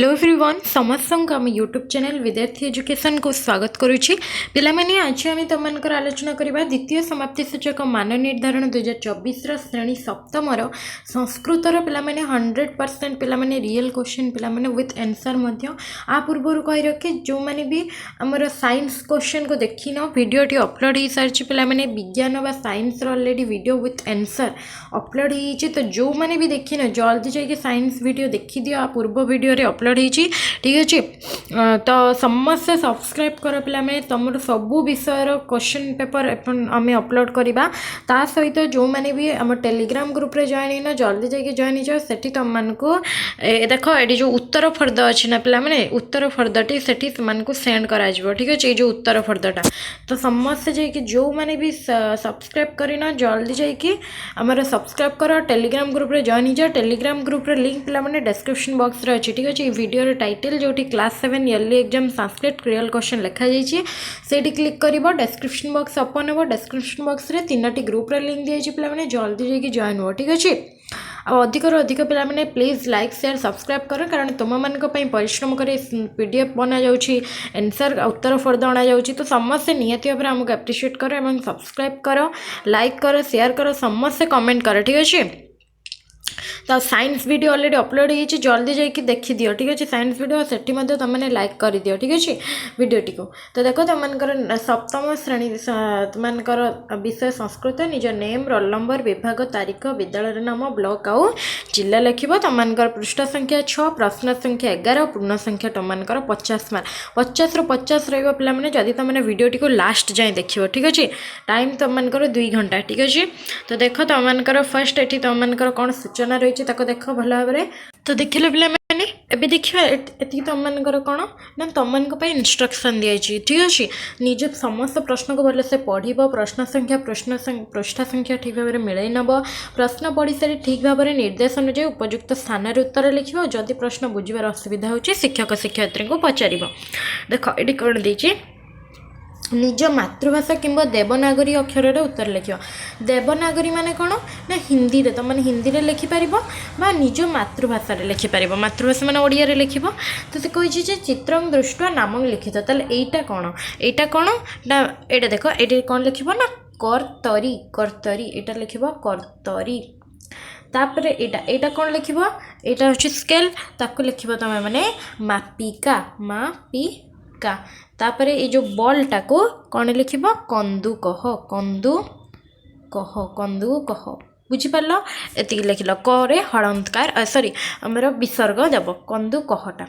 Hello everyone समस्त को आम यूट्यूब चैनल विद्यार्थी एजुकेशन को स्वागत करुच्ची पिला माने आज आम तुमकर आलोचना करबा द्वितीय समाप्ति सूचक मान निर्धारण 2024 श्रेणी सप्तम संस्कृतर पिला माने 100% पिला माने रियल क्वेश्चन पिला माने विथ आंसर मध्य आ पूर्व कहि रखे जो माने भी हमर साइंस क्वेश्चन को देखि न वीडियोटी अपलोड हो सारी पिला माने विज्ञान बा science already video with answer upload हो तो जो माने भी देखि न जल्दी जाके साइंस वीडियो देखि दियो आ पूर्व वीडियो रे अपलोड होती ठीक अच्छे तो समस्त सब्सक्राइब कर पे तुम सबू विषय क्वेश्चन पेपर आम अपलोड करवा ता सहित जो मैंने भी आम टेलीग्राम ग्रुप रे जॉइन हो जल्दी जाके जॉइन हो सेठी तुम मानक देख ये जो उत्तर फर्द अच्छी ना पे उत्तर फर्दटी से सेंड करा ठीक अच्छे ये जो उत्तर फर्दटा तो समस्ते जाकि जो मैंने भी सब्सक्राइब करना जल्दी जाकि आमर सब्सक्राइब कर टेलीग्राम ग्रुप रे जॉइन हो टेलीग्राम ग्रुप रे लिंक पे डिस्क्रिप्शन बॉक्स रे अच्छी ठीक अच्छे वीडियो टाइटल जो class 7 yearly exam Sanskrit real question लिखा जाइए से क्लिक कर डिस्क्रिप्शन बॉक्स ओपन हो डिस्क्रिप्शन बॉक्स रे 3टी ग्रुप रे लिंक दिखाई पे जल्दी जाकि जॉइन हो ठीक अच्छे अधिक अधिक पे प्लीज लाइक शेयर सब्सक्राइब कर कारण तुम मान परिश्रम कर पीडीएफ बना जाऊँगी आंसर उत्तर फर्द अणा जाऊँगी तो समस्ते निहाती भाव आमको एप्रिशिएट कर सब्सक्राइब कर लाइक कर शेयर कर समस्ते कमेंट कर ठीक अच्छे तो साइंस वीडियो ऑलरेडी अपलोड हो जल्दी जाकि देखी दियो ठीक अच्छे साइंस वीडियो सेठी तुमने लाइक कर दियो ठीक अच्छे वीडियोटी को तो देखो तुम सप्तम श्रेणी तुमकर विषय संस्कृत निज नेम रोल नंबर विभाग तारीख विद्यालय नाम ब्लॉक आउ जिला लिख तुम पृष्ठ संख्या 6 प्रश्न संख्या 11 पूर्ण संख्या तुमकर 50 मार्क 50 रु 50 रही जदि तुमने वीडियोटी को लास्ट जाए देख ठीक अच्छे टाइम तुमकर 2 घंटा ठीक अच्छे तो देख तुमकर फर्स्ट ये तुमकर कौन सूचना रही देख भल भाव तो देखिले पे मैंने एबे देखिए ये तुमकर कौन ना तुम इंस्ट्रक्शन दिखाई ठीक अच्छे निज समस्त प्रश्न को भलसे पढ़ प्रश्न संख्या पृष्ठ संख्या ठीक भाव में मिलई नब प्रश्न पढ़ी सारी ठीक भाव में निर्देश अनुଯାयी उपयुक्त स्थान उत्तर लिख जदि प्रश्न बुझार असुविधा हो शिक्षक शिक्षयित्री को पचार देख ये कौन देती निज मातृभाषा किंबा देवनागरी अक्षर उत्तर लिख देवनागरी माने कौन ना हिंदी रे तुम हिंदी रे लिखिपर बा निज मातृभाषा लिखिपर मातृभाषा माने ओडिया रे लिख तो से कही चित्रं दृष्टि नाम लिखित ताल एटा कौन ना एटा देख ये कौन लिख ना कर्तरी कर्तरी एटा लिख कर्तरी तापर एटा कौन लिख एटा हूँ स्केल ताको लिख तुम मैंने मापिका मापिका तापर ये जो बॉलटा को कौन लिख कंदुकह कंदुकह कंदुकह बुझिपार एति लिखल करे हलंतकार सॉरी आमर विसर्ग देव कंदुकहटा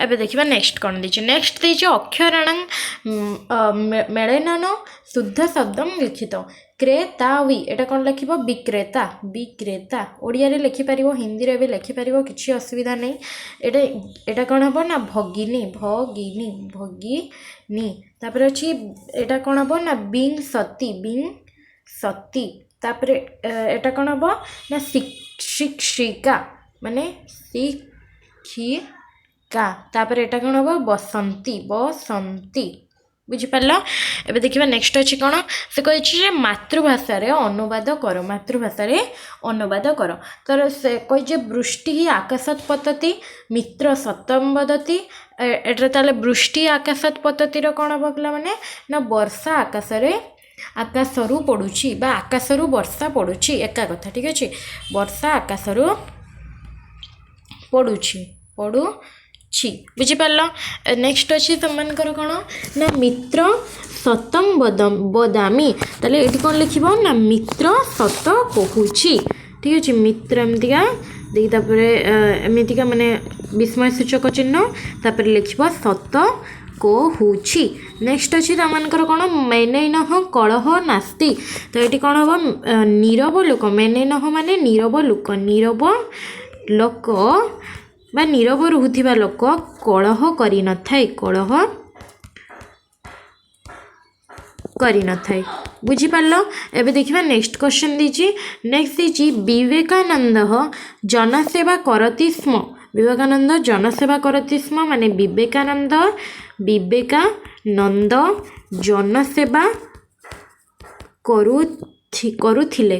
एबे देखिबा नेक्स्ट कौन दीजिए नेक्स्ट दीजिए अक्षराणां मेलनन शुद्ध शब्द लिखित क्रेतावी एटा कौन लिख विक्रेता विक्रेता ओडिया रे लिखिपर हिंदी रे भी लिखिपर किसी असुविधा नहीं एटा कौन हम ना भगिनी भगिनी भगिनी तापर अच्छी एटा कौन हम ना बिंग सती तापर एटा कौन हम ना शिक्षिका माने शिक्षिका तापर एटा कौन हम बसंती बसंती बुझिपार एबे देखिबा नेक्स्ट अच्छी कौन से कही मातृभाषा रे अनुवाद कर मातृभाषा रे अनुवाद कर तर से कही वृष्टि आकाशत पतति मित्र सतम वदति एटा ताले वृष्टि आकाशत पततिर कौन बगला माने ना वर्षा आकाश रे आकाशरू पड़ुछि बा आकाशरू वर्षा पड़ुछि एका कथा ठीक अच्छे वर्षा आकाशरू पड़ुछि बुझिपार नेक्स्ट अच्छी तुमकर कौन ना मित्र सतम बदामी ताले ये कौन लिख ना मित्र सत कहूची ठीक अच्छे मित्र एमतीका देखिए एमतीका माने विस्मय सूचक चिन्ह तापर लिख सत कहूची नेक्स्ट अच्छी तुमकर कौन मेनैन कलह नास्ति तो ये कौन हम नीरव लोक मेनैन माने नीरव लोक बा नीरव रुहुथिबा लोक कलह करि नथाय कलह करि नथाय बुझिपार एबे देखिबा नेक्स्ट क्वेश्चन दीजिए नेक्स्ट दीजिए विवेकानंद जनसेवा करति स्म विवेकानंद जनसेवा करति स्म माने विवेकानंद जनसेवा करुथिले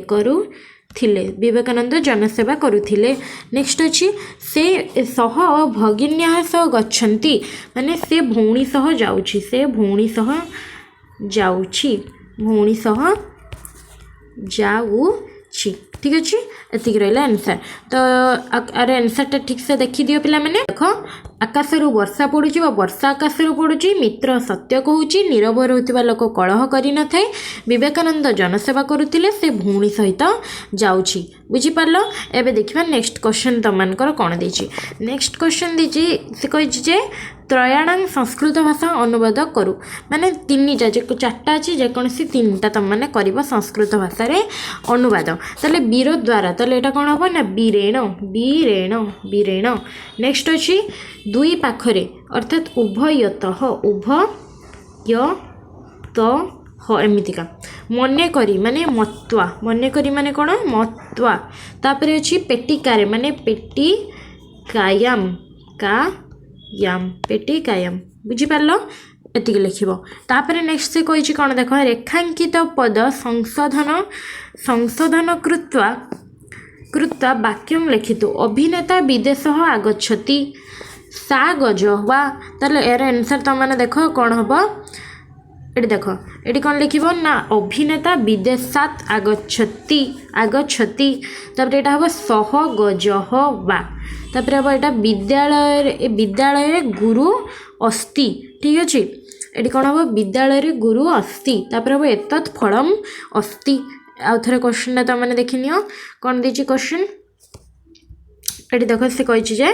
थिले विवेकानंद जनसेवा करुथिले। नेक्स्ट अछि से सह भगिन्या सह गच्छन्ति माने से भौणी सह जाउछि से भौणी सह जाउछि भौणी सह जाउछि ठीक अच्छे एतिक रहा आंसर। तो आर आंसरटा ठीक से देखी दियो पिला माने देख आकाशरू वर्षा पड़ुची वर्षा आकाशरू पड़ुची मित्र सत्य कहूची नीरव रहउथिबा लोक कलह करि न थाए विवेकानंद जनसेवा करुथिले से भौणी सहित जाउची बुझी पारलो। एबे देखिबा नेक्स्ट क्वेश्चन तमनकर कोन देछि। नेक्स्ट क्वेश्चन देछि से कहिछि जे त्रयाणां संस्कृत भाषा अनुवाद करू माने तीनटा जे चारटा अछि जे कोनसी तीनटा तम माने करबो संस्कृत भाषा रे अनुवाद तले वीर द्वारा तले एटा कोन हबो ना वीरेण वीरेण वीरेण। नेक्स्ट अछि दुई पाखरे अर्थात उभयतः उभयतः एमितिका मने करी माने मत्वा मने करी माने कोन मत्वा तापरे अछि पेटिकारे माने पेटी कायम का याम पेटी कायम बुझी पारलो एतिक लिखिबो। तापरे नेक्स्ट से कहिछि कोन देखो रेखांकित पद संशोधन संशोधन कृत्वा कृत्वा वाक्यं लिखितु अभिनेता विदेशः आगच्छति सा गज वा ताले एर आंसर त माने देखो कोन हबो एटी देखो एटी कोन लिखिबो ना अभिनेता विदेशात आगच्छति आगच्छति तापरे एटा हबो सह गजः वा तापरे हबो एटा विद्यालय विद्यालय गुरु अस्ति ठीक अछि एटी कोन हबो विद्यालय गुरु अस्ति तापरे हबो एतत् फलम अस्ति। आउ थरे क्वेश्चन त माने देखिनियो कोन दिछि क्वेश्चन एटी देखो से कहिछि जे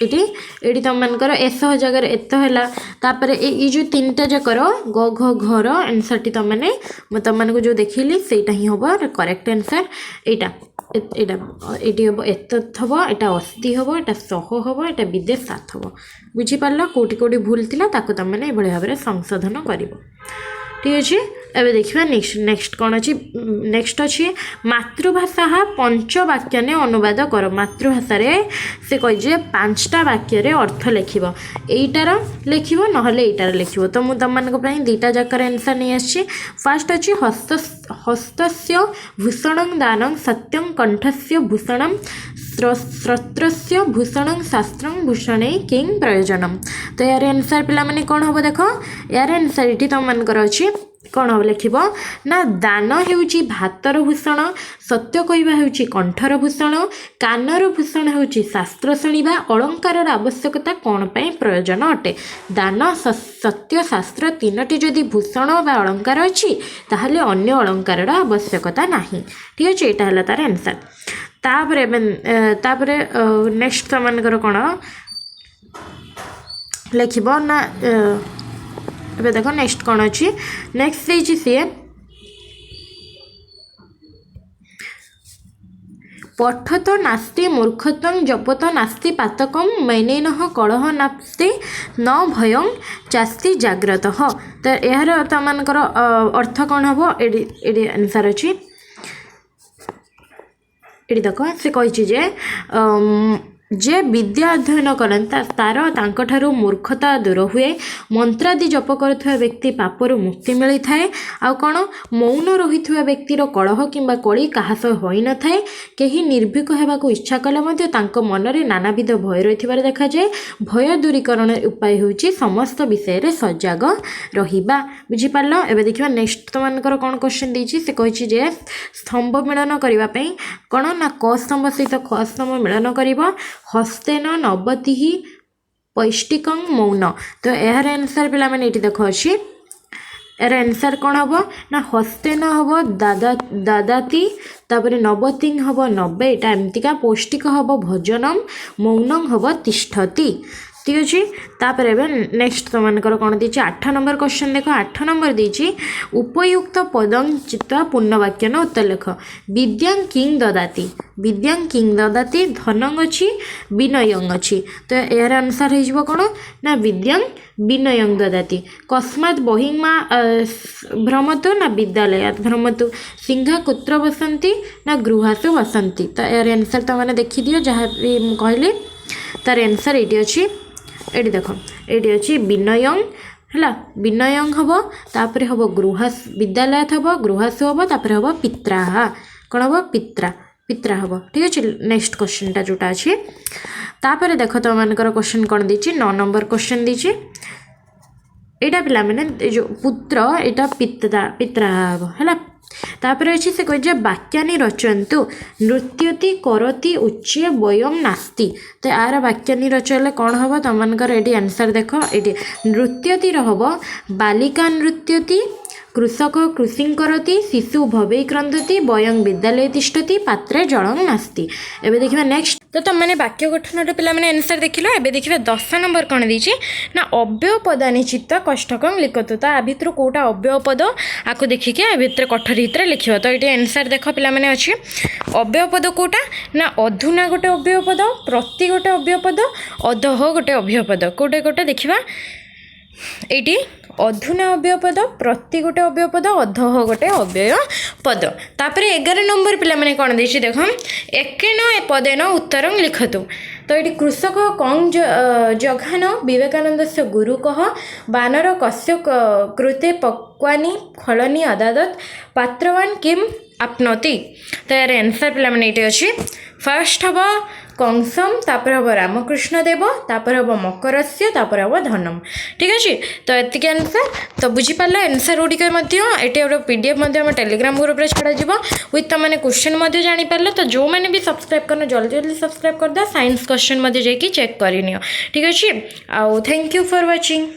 एटी एटी तुम मानकर एस जगह एत है तापर ये जो तीनटा जकर ग घ घर आंसर टी तुम मैंने तुम मान जो देखिली सेटा ही हम करेक्ट आंसर एटा एटी हम एत हम एटा अस्ति हम एटा सह हम एटा विदेश सात हम बुझीपार कौटी कौटी भूल थी तुम मैंने भाव में संशोधन कर ठीक अच्छे। एबे देखिबा नेक्स्ट कौन अच्छी नेक्स्ट अच्छी मातृभाषा पंचवाक्य ने अनुवाद कर मातृभाषा रे से कहे पांचटा वाक्य रे अर्थ लिखिब एटार लिखिब नहले एटार लिखिब। तो मुझे तुम दुईटा जाकर आंसर नहीं आसी। फास्ट अच्छी हस्तस्य भूषणं दानं सत्यं कंठस्य भूषणं श्रोत्रस्य भूषणं शास्त्रं भूषणे किं प्रयोजनम। तो यार आंसर पिला माने कौन हम देख यार आंसर ये तुम मानकर अच्छी कौन हम लिखिब ना दान हेउची भातर भूषण सत्य कहवा हेउची कंठर भूषण कानर भूषण हेउची शास्त्र शुणा अलंकार आवश्यकता कौन पे प्रयोजन अटे। दान सत्य शास्त्र तीनोटी जदि भूषण बा अलंकार अच्छी ताहले अन्य अलंकार आवश्यकता नहीं ठीक अच्छे यहाँ है तार आंसर। तापरे नेक्स्ट तुमकर कौन लिखिब ना ए देख नेक्स्ट कौन अच्छी नेक्स्ट सी पठत नास्ति मूर्खत्वं जपत नास्ति पातकं मैनेन कलह नास्ति न भयं चास्ति जाग्रत। तो यार तुमकर अर्थ कौन हम ये आंसर अच्छी ये देख से कही जे विद्या अध्ययन करता तार तांकठारु मूर्खता दूर हुए मंत्रादि जप करुवा व्यक्ति पापरु मुक्ति मिली थाए। आ कौन मौन रही व्यक्तिर कलह किंबा कली क्या सह हो न थाए कहीं निर्भीक होगाकू इच्छा कले मनरे नानाविध भय रही देखा जाए। भय दूरीकरण उपाय होची समस्त विषय रे सजग रहिबा बुझीपार। एबे देखिबा नेक्स्ट तुमनकर कौन क्वेश्चन देछि से कहिछि जे स्तंभ मिलन करिबा पई कौन ना क स्तंभ सहित ख स्तंभ मिलन करिबा हस्तेन नवति पैष्टिकं मौन। तो यार आंसर पिला माने एटी देख अच्छी यार आंसर कौन हम ना हस्तेन हम दादाती तापर नवतिंग हम नब्बे एटा एमतिका पौष्टिक हम भोजनम मौनम हम तिष्ठति ठीक अच्छे। तापर नेक्स्ट तुमकर कौन दी 8 नंबर क्वेश्चन देख 8 नंबर दी उपयुक्त पदं चित्वा पूर्णवाक्य न उत्तर लेख विद्यां किं ददाति विद्यां किं ददाति धनं अच्छी विनयं अच्छी। तो यार आंसर हो कौन ना विद्यां विनयं ददाति कस्मात् बहिर्मा भ्रमतु ना विद्यालयात् भ्रमतु सिंहा कुत्र बसन्ति ना गृहासु बसन्ति। तो यार आंसर तो मैंने देखी दियो जहाँ भी कहली तार आंसर ये अच्छी ये देख ये अच्छी विनयं है विनयं हम तापर हम गृहस् विद्यालय हम गृहसु हम तापर हम पित्रा कौन हम पित्रा पित्रा हम ठीक अच्छे नेक्स्ट क्वेश्चनटा जोटा अच्छे तापर देख तुम मानकर क्वेश्चन कौन देछि 9 नंबर क्वेश्चन देछि एटा पिला माने जो पुत्र एटा पित्रा पित्रा हम है तापर अच्छे से कह वाक्यानि रचयन्तु नृत्यति करति उच्चे वयम नास्ति तो यार वाक्यानि रचले कौन हम तुम मानकर ये आंसर देख ये नृत्यति हम बालिका नृत्यति कृषक कृषि करती शिशु भवे क्रंदती वयं विद्यालय तिष्ठति पात्रे जलं नास्ति एबे देखिबा नेक्स्ट तो तुम मैंने वाक्य गठन पिला मैंने आंसर देखिल एबे देखिबा 10 नंबर कौन देछि ना अव्यय पदानि चित्त कष्टकम लिखतु तो आ भितर कोटा अव्यय पद आको देखिके आ भितर कठोर भितर लिखियो तो ये आंसर देख पिला मैंने अछि अव्यय पद कोटा ना अधुना गोटे अव्यय पद प्रति गोटे अव्यय पद अधः गोटे अव्यय पद कोटे कोटे देखिबा एटी अधुना अव्यय पद प्रति गोटे अव्यय पद अधः गोटे अव्यय पद तापर 11 नंबर पिला माने कोन देछि देख एकेन पदेन उत्तरं लिखतु तो ये कृषक कं जघान विवेकानंदस्य गुरु कह बानर कस्य कृते पक्वानि फलनी अदादत पात्रवान किम आपनोति तो यार आंसर पिला माने एटी अछि फर्स्ट हबो कंसम तापर हम रामकृष्ण देव तापर हम मकरस्य तापर हम धनम ठीक अच्छे तो एतिक आंसर तो बुझीपार आंसर गुड़िक ये पीडीएफ आम टेलीग्राम ग्रुप में छड़ा विथ तुम मैंने क्वेश्चन जापर तो जो मैंने भी सब्सक्राइब करना जल्दी जल्दी सब्सक्राइब करदे साइंस क्वेश्चन जाकि चेक करनी ठीक अच्छे आउ थैंक यू फॉर वाचिंग।